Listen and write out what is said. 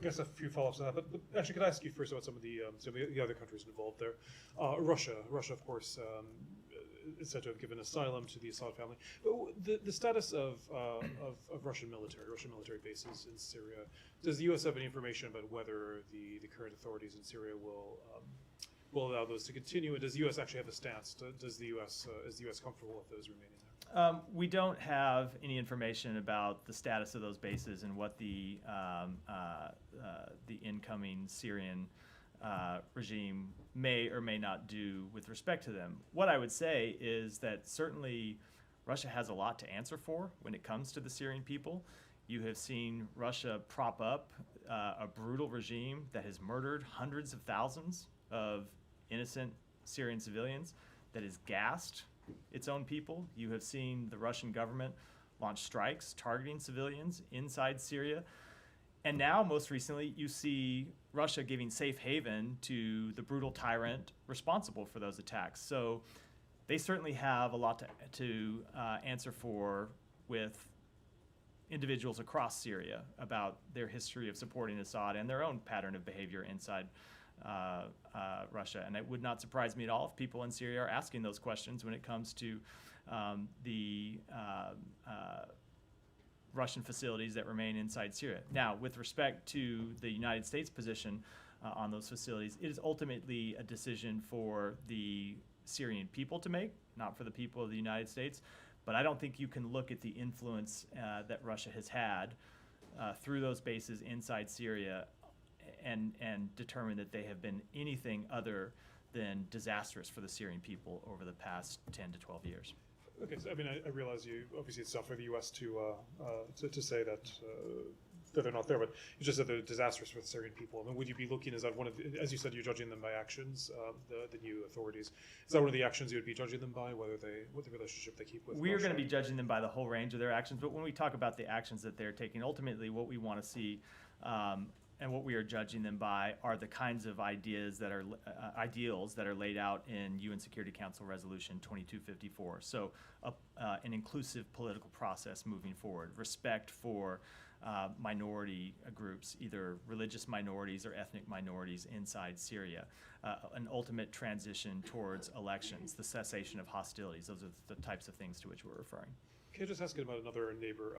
guess a few follow-ups on that, but actually, could I ask you first about some of the other countries involved there? Russia, of course, is said to have given asylum to the Assad family. But the status of Russian military bases in Syria. Does the U.S. have any information about whether the current authorities in Syria will allow those to continue? And does the U.S. actually have a stance? Is the U.S. comfortable with those remaining there? We don't have any information about the status of those bases and what the incoming Syrian regime may or may not do with respect to them. What I would say is that certainly Russia has a lot to answer for when it comes to the Syrian people. You have seen Russia prop up a brutal regime that has murdered hundreds of thousands of innocent Syrian civilians, that has gassed its own people. You have seen the Russian government launch strikes targeting civilians inside Syria. And now, most recently, you see Russia giving safe haven to the brutal tyrant responsible for those attacks. So they certainly have a lot to answer for with individuals across Syria about their history of supporting Assad and their own pattern of behavior inside Russia. And it would not surprise me at all if people in Syria are asking those questions when it comes to the Russian facilities that remain inside Syria. Now, with respect to the United States position on those facilities, it is ultimately a decision for the Syrian people to make, not for the people of the United States. But I don't think you can look at the influence that Russia has had through those bases inside Syria and determine that they have been anything other than disastrous for the Syrian people over the past 10 to 12 years. Okay, so I mean, I realize obviously it's tough for the U.S. to say that they're not there, but you just said they're disastrous for the Syrian people. I mean, would you be looking, as you said, you're judging them by actions, the new authorities? Is that one of the actions you would be judging them by, what the relationship they keep with Russia? We are going to be judging them by the whole range of their actions, but when we talk about the actions that they're taking, ultimately what we want to see and what we are judging them by are the kinds of ideals that are laid out in UN Security Council Resolution 2254. So an inclusive political process moving forward, respect for minority groups, either religious minorities or ethnic minorities inside Syria, an ultimate transition towards elections, the cessation of hostilities. Those are the types of things to which we're referring. Can I just ask you about another neighbor?